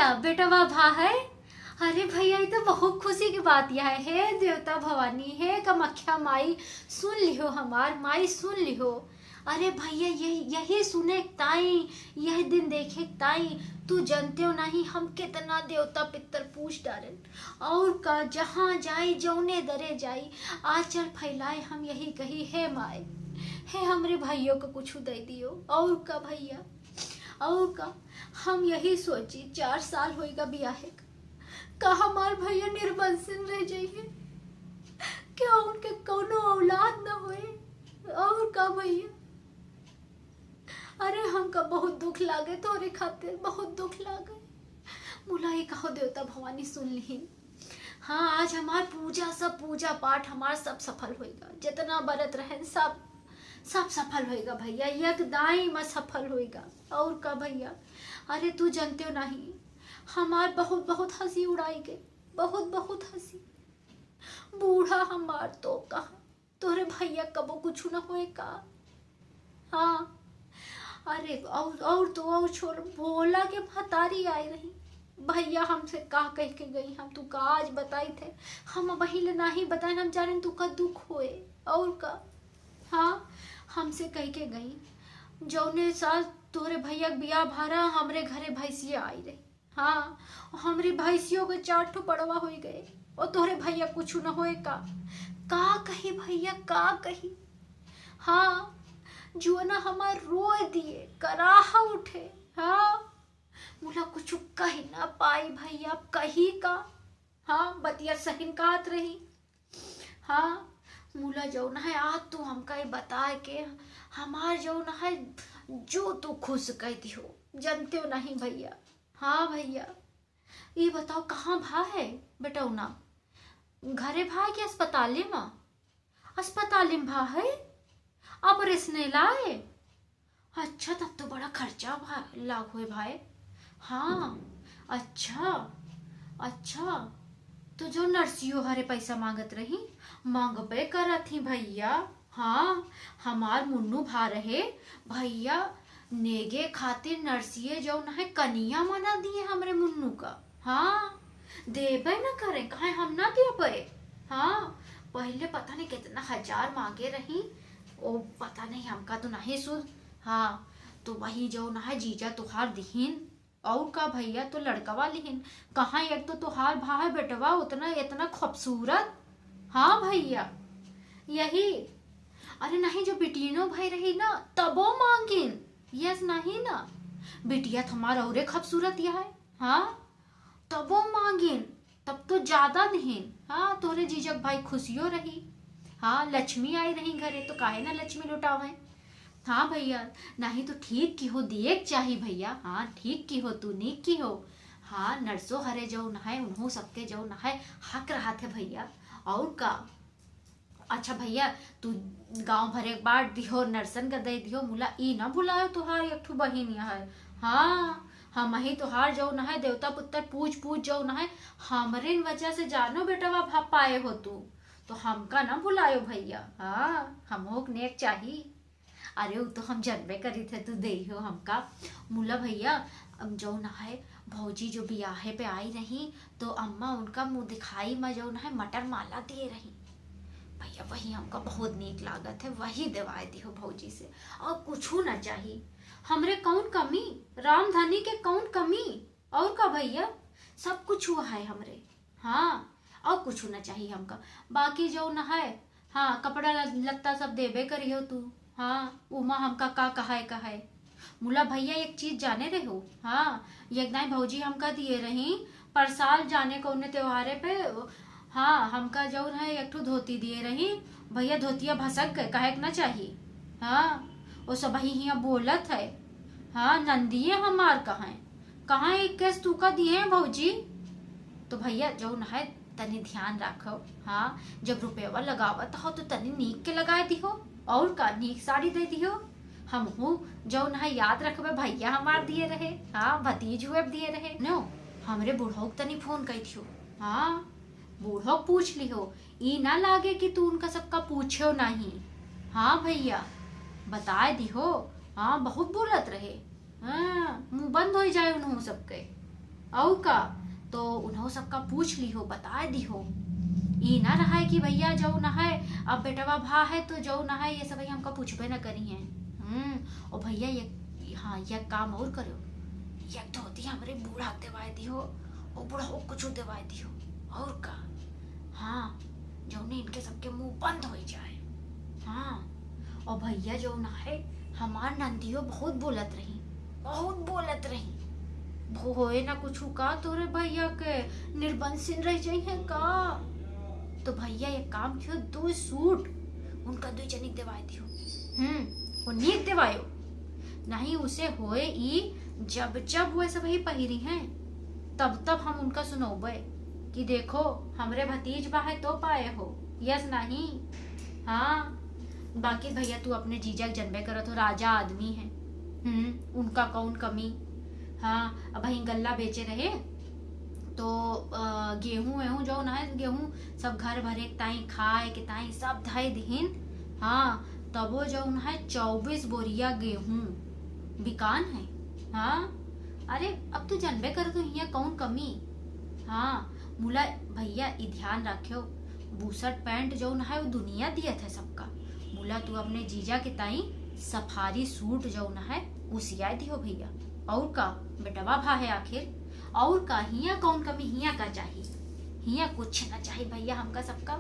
भैया बेटवा भा है। अरे भैया ये तो बहुत खुशी की बात यह है। हे देवता भवानी, हे कामाख्या माई, सुन लिहो हमार माई, सुन लिहो। अरे भैया यही सुने ताई, यही दिन देखे ताई। तू जानते हो नहीं हम कितना देवता पितर पूछ डालन, और का जहाँ जाई जौने दरे जाई आचर फैलाए हम यही कही, हे माई हे हमरे भाइयों को कुछ दे दियो। और का भैया, और का हम यही सोची 4 साल होएगा बियाहे का हमार भैया निर्वंशन रह जाइए, क्या उनके कोनो औलाद न होए। और का भैया, अरे हमका बहुत दुख लागे तोरे खातिर, बहुत दुख लागे। मुलाई कहो देवता भवानी सुन ली। हाँ आज हमार पूजा, सब पूजा पाठ हमार सब सफल होएगा, जितना व्रत रहे सब सफल होएगा भैया, यज्ञदाई में सफल होएगा। और का भैया, अरे तू जानते हो नहीं हमार बहुत बहुत हंसी उड़ाई गई, बहुत बहुत हंसी। बूढ़ा हमार तो कहा तोरे भैया कबो कुछ न होए का। हाँ अरे और तो और छोड़, भोला के भतारी आई रही भैया हमसे का कह के गई, हम तू का आज बताई थे, हम वही नहीं बताए, हम जाने तू का दुख होए। और का हाँ हमसे कह के गई जौने साल तोरे भैया बिया भारा हमरे घरे भैंसिया आई रही। हाँ हमरी भैंसियों के 4 ठो पड़वा हो गए, और तोरे भैया कुछ न होए का कही भैया का कही। हाँ जुआना हमार रोए दिए, कराहा उठे। हाँ मुला कुछ कही ना पाई भैया, कही का। हाँ बतिया सहिन कात रही। हाँ मुला जो न है आज तू हमका बता के हमार जो न है जो तू खुश कहती हो, जानते हो नहीं भैया। हाँ भैया ये बताओ कहाँ भा है बेटा ना, घरे भा है कि अस्पताले में? अस्पताले में भा है, ऑपरेशन लाए। अच्छा तब तो बड़ा खर्चा लाग हुए भाई। हाँ अच्छा अच्छा, तो जो नर्सियों हरे पैसा मांगत रही मांगबे करत थी भैया। हाँ हमार मुन्नू भा रहे भैया, नेगे खातिर नर्सिये जो न है कनिया मना दिए हमरे मुन्नू का। हाँ देबे न करे, कहे हम ना देबे। हाँ पहले पता नहीं कितना 1000 मांगे रही, ओ पता नहीं हमका तो नहीं सुध। हाँ तो वही जो न है जीजा तुहार दिहीन। और का भैया तो लड़कवा लिहिन, कहाँ एक तो तुहार भा है बेटवा उतना इतना खूबसूरत। हाँ भैया यही, अरे नहीं जो बिटिनो भाई रही ना तबो मांगिन, यस नहीं ना बिटिया तुम्हारा औरे खूबसूरत यह है। हाँ तबो मांगिन, तब तो ज्यादा दिहीन। हाँ तोरे जीजक भाई खुशियों रही। हाँ लक्ष्मी आई रही घरे, तो काहे ना लक्ष्मी लुटावे। हाँ भैया नहीं तो ठीक की हो, देख चाहिए भैया। हाँ ठीक की हो, तू नीक की हो। हाँ नर्सों हरे जो न है उन्हों सबके जो न है हक रहा थे भैया। और का अच्छा भैया तू गांव भरे एक बार दिहो नर्सन का दे दिहो, मुला ई ना भुलायो तुहार एक ठो बहिन है। हाँ हम ही तुहार जो न है देवता पुत्र पूछ जो न है हमरे वजह से जानो बेटवा भा पाए हो तू, तो हमका ना भुलायो भैया। हाँ हमो नेक चाहिए। अरे वो तो हम जानबे करी थे तू दे हो हमका। मुला भैया अब जो न है भौजी जो बियाहे पे आई रही तो अम्मा उनका मुंह दिखाई में जो न है मटर माला दिए रही भैया, वही हमका बहुत नीक लागत है, वही दिवाए दिहो भौजी से। और कुछ ना चाहिए हमरे, कौन कमी राम धनी के कौन कमी। और का भैया सब कुछ हुआ है हमरे। हाँ और कुछ ना चाहिए हमका, बाकी जो न है हाँ कपड़ा लत्ता सब देबे करियो तू। हाँ उमा हमका का कहा मुला भैया एक चीज जाने रहे हो। हाँ यज्ञाई भौजी हमका दिए रही पर साल जाने को उन्हें त्योहारे पे। हाँ हमका जो है एक ठो धोती दिए रही भैया, धोतिया भसक गए, कहे ना चाहिए। हाँ वो सब ही यहाँ बोलत है। हाँ नंदिये हमार कहाँ एक केस तू का दिए हैं भौजी, तो भैया जो न है तनी ध्यान रखो। हाँ जब रुपया लगावत हो तो तनी नीक के लगाए दिहो, और का नीक साड़ी दे दियो। हम जो न है याद रखबे भैया हमार दिए रहे। हाँ भतीज हुए दिए रहे नो, हमरे बूढ़ो तनी फोन कही थियो। हाँ बूढ़ो पूछ लिहो, ई ना लागे कि तू उनका सबका पूछो नहीं। हाँ भैया बताए दिहो। हाँ बहुत बोलत रहे। हाँ मुंह बंद हो जाए उन्हों सबके। और का तो उन्हों सबका पूछ ली हो, बता दी हो। ये ना रहा है कि भैया जो ना है अब बेटवा भा है तो जो ना है ये सब भैया हमका पूछबे ना करी है। और भैया ये हाँ ये काम और करो, ये तो होती है हमारे बूढ़ा दवाई दी हो और बूढ़ा हो कुछ दवाई दी हो और का। हाँ जो ने इनके सबके मुंह बंद हो जाए। हाँ और भैया जो ना है हमार नंदियो बहुत बोलत रही, बहुत बोलत रही। होए ना कुछ का तोरे भैया के निर्बंसिन रह जाई है का। तो भैया ये काम कियो, 2 सूट उनका 2 जनिक दवाई दियो। वो नीक दवायो नहीं उसे होए ई जब जब वो सब ही पहिरी हैं तब तब हम उनका सुनोबे कि देखो हमरे भतीज बा है तो पाए हो, यस नहीं। हाँ बाकी भैया तू अपने जीजा जनबे करत हो, राजा आदमी है। उनका कौन कमी। हाँ अब भाई गल्ला बेचे रहे तो गेहूं वेहूं जो ना है गेहूं सब घर भरे ताई खाए के ताई सब धाई दीन। हाँ तब वो जो ना है 24 बोरिया गेहूं बिकान है। हाँ अरे अब तू जनबे कर तो हिया कौन कमी। हाँ मुला भैया ई ध्यान रखियो, बूसट पैंट जो ना है वो दुनिया दियत है सबका। मुला तू अपने जीजा के ताई सफारी सूट जो ना है वो सिया दियो भैया। और का बेटवा भा है आखिर, और का हिया कौन कमी, हिया का चाहिए, हिया कुछ ना चाहिए भैया हमका सबका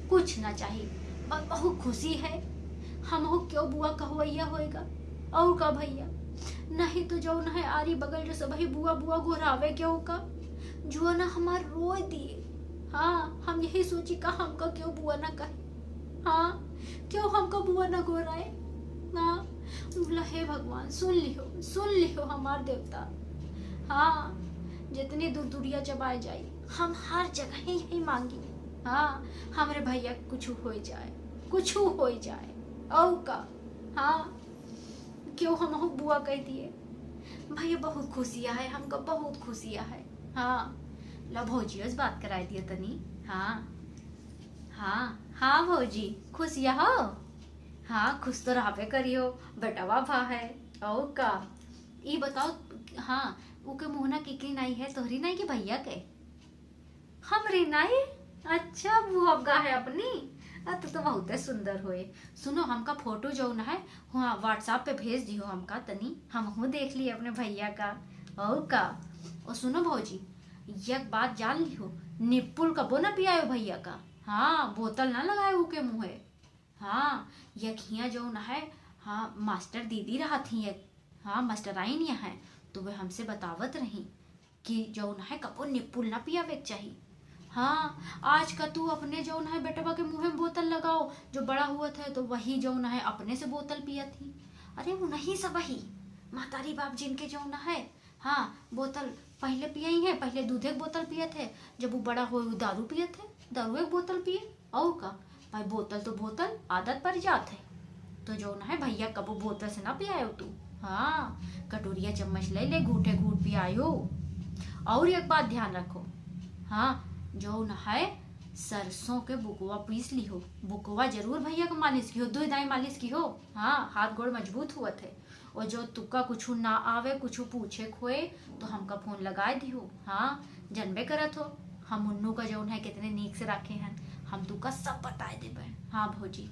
कुछ ना चाहिए। बहुत खुशी है हम हो क्यों बुआ कहवैया होएगा। और का भैया नहीं तो जो ना है आरी बगल जो सब ही बुआ बुआ घोरावे क्यों का जो ना हमार रोए दिए। हाँ हम यही सोची का हमका क्यों बुआ ना कहे। हाँ क्यों हमका बुआ ना घोराए। हाँ बोला हे भगवान सुन लियो हमार देवता। हाँ जितनी दूर दूरिया चबाए जाए हम हर जगह ही यही मांगी। हाँ हमारे भैया कुछ हो जाए और का। हाँ क्यों हम बुआ कह दिए भैया, बहुत खुशियाँ है हमको, बहुत खुशियाँ है। हाँ लो भौजी से बात कराई दिए तनी। हाँ हाँ हाँ भौजी खुशियाँ हो। हाँ खुश तो रहबे करियो, बेटवा भा है और का। ये बताओ हाँ उके मुहना की नाई है, तोहरी नाई के भैया के। हमरी नाई अच्छा बुआ गा है अपनी। तो बहुत सुंदर होए। सुनो हमका फोटो जो ना है हाँ व्हाट्सएप पे भेज दियो हमका तनी, हम देख लिए अपने भैया का और का। और सुनो भौजी एक बात जान लियो, निप्पुल कबो ना पियायो भैया का। हाँ बोतल ना लगाए के मुँहे। हाँ ये खिया जो ना है हाँ मास्टर दीदी रहा थी एक, हाँ मास्टराइन यहाँ है तो वे हमसे बतावत रही कि जो ना है कबो निप्पुल ना पियावे चाहिए। हाँ आज का तू अपने जो ना है बेटवा के मुँह में बोतल लगाओ, जो बड़ा हुआ था तो वही जो ना है अपने से बोतल पिया थी। अरे वो नहीं सब वही महतारी बाप जिनके जो ना है हाँ बोतल पहले पिया ही है, पहले दूध एक बोतल पिए थे, जब वो बड़ा हुए वो दारू पिए थे, दारू एक बोतल पिए और का भाई बोतल तो बोतल आदत पड़ जात है। तो जो ना है भैया कबो बोतल से ना पियायो तू। हाँ कटोरिया चम्मच ले ले घूटे घूट पियायो। और एक बात ध्यान रखो हाँ जो ना है सरसों के बुकवा पीस ली हो, बुकवा जरूर भैया को मालिश की हो, 2 दाई मालिश की हो। हाँ हाथ गोड़ मजबूत हुआ थे। और जो तुक्का कुछ ना आवे कुछ पूछे खोए तो हमका फोन लगाए दी हो। हाँ जनबे करत हो हम उन्नू का जो है कितने नीक से रखे हैं, हम तुका सब बताए देबे। हाँ भौजी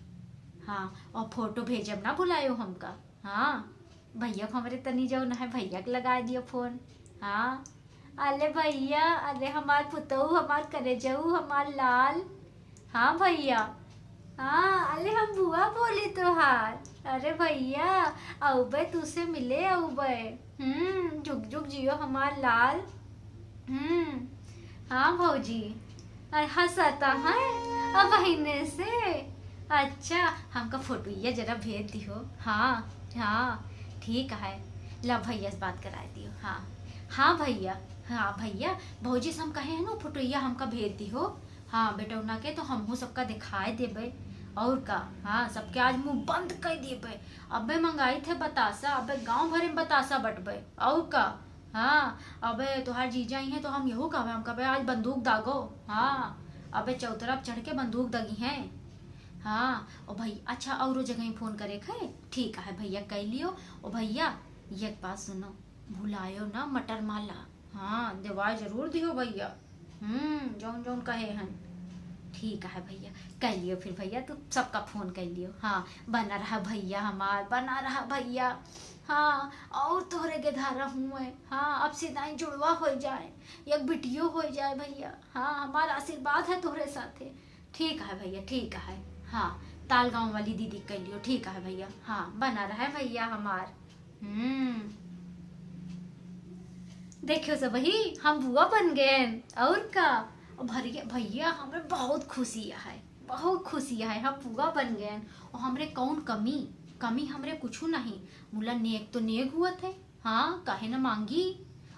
हाँ और फोटो भेजब ना भुलायो हमका। हाँ भैया को हमारे तनी जो ना है भैया के लगा दियो फोन। हाँ अरे भैया, अरे हमार पुतऊ हमार करेजऊ हमार लाल। हाँ भैया हाँ अरे हम बुआ बोली तोहार। अरे भैया औबे तुसे मिले औबे। झुक झुक जियो हमार लाल। हाँ भौजी हंसता है अब बहने से। अच्छा हमका फोटो ये जरा भेज दियो। हाँ हाँ ठीक है ला भैया से बात करा दियो। हाँ हाँ भैया, हाँ भैया भौजी से हम कहे हैं ना फोटोया हमका भेज दियो। हाँ बेटा उना के तो हमहू सबका दिखाए देबे और का। हाँ सबके आज मुंह बंद कर देबे। अबे मंगाई थे बतासा, अबे गांव भरे में बतासा बटबे और का। हाँ अबे तोहार जीजा ही है तो हम यहू कहबे, हम कहबे आज बंदूक दागो। हाँ अबे चौतरफ चढ़ के बंदूक दगी हैं। हाँ ओ भाई अच्छा और जगह ही फोन करे खे। ठीक है भैया कह लियो। ओ भैया एक बात सुनो, भुलायो ना मटर माला। हाँ दवाई जरूर दियो भैया। जौन जौन कहे हन। ठीक है भैया, कह लियो फिर भैया, तू सबका फोन कर लियो। हाँ बना रहा भैया, हमार बना रहा भैया। हाँ और तोहरे के धारा हूँ मैं। हाँ अब से दाई जुड़वा हो जाए, एक बिटियो हो जाए भैया। हाँ हमारा आशीर्वाद है तोहरे साथे। ठीक है भैया, ठीक है। हाँ ताल गाँव वाली दीदी कह लियो। ठीक है भैया, हाँ बना रहा है भैया हमार। देखियो सब वही हम बुआ बन गए और का। भैया भैया हमें बहुत खुशी है, बहुत खुशी है, हम बुआ बन गए। और हमरे कौन कमी कमी हमरे कुछ नहीं। मुला नेक तो नेक हुआ थे। हाँ काहे न मांगी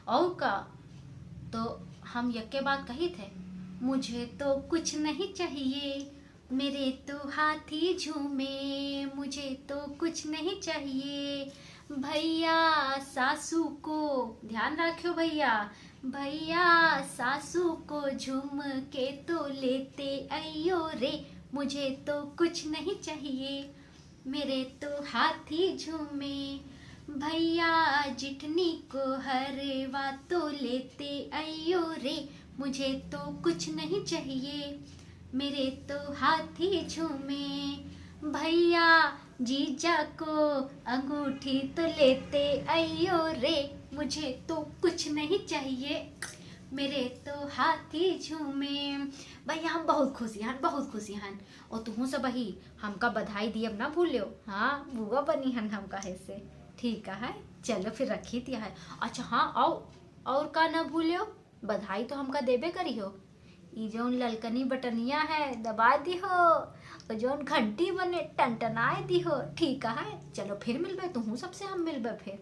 और का। तो हम यके बात कही थे, मुझे तो कुछ नहीं चाहिए, मेरे तो हाथी झूमे, मुझे तो कुछ नहीं चाहिए। भैया सासू को ध्यान रखियो भैया, भैया सासू को झूम के तो लेते अयो रे, मुझे तो कुछ नहीं चाहिए, मेरे तो हाथी झूमे। भैया जिठनी को हरवा तो लेते अयो रे, मुझे तो कुछ नहीं चाहिए, मेरे तो हाथी झूमे। भैया जीजा को अंगूठी तो लेते अयो रे, मुझे तो कुछ नहीं चाहिए, मेरे तो हाथी झूमे। भैया हम बहुत खुशी हन, बहुत खुशी हन। और तुहू सब वही हमका बधाई दियब ना भूलियो। हाँ बुआ बनी हन हम कहे से। ठीक है चलो फिर रखी दिया है। अच्छा हाँ और का ना भूलियो, बधाई तो हमका देबे करियो। ई जौन ललकनी बटनिया है दबा दिहो, और जौन घंटी बने टनटनाए दिहो। ठीक है चलो फिर मिलबे, तुहू सबसे हम मिलबे फिर।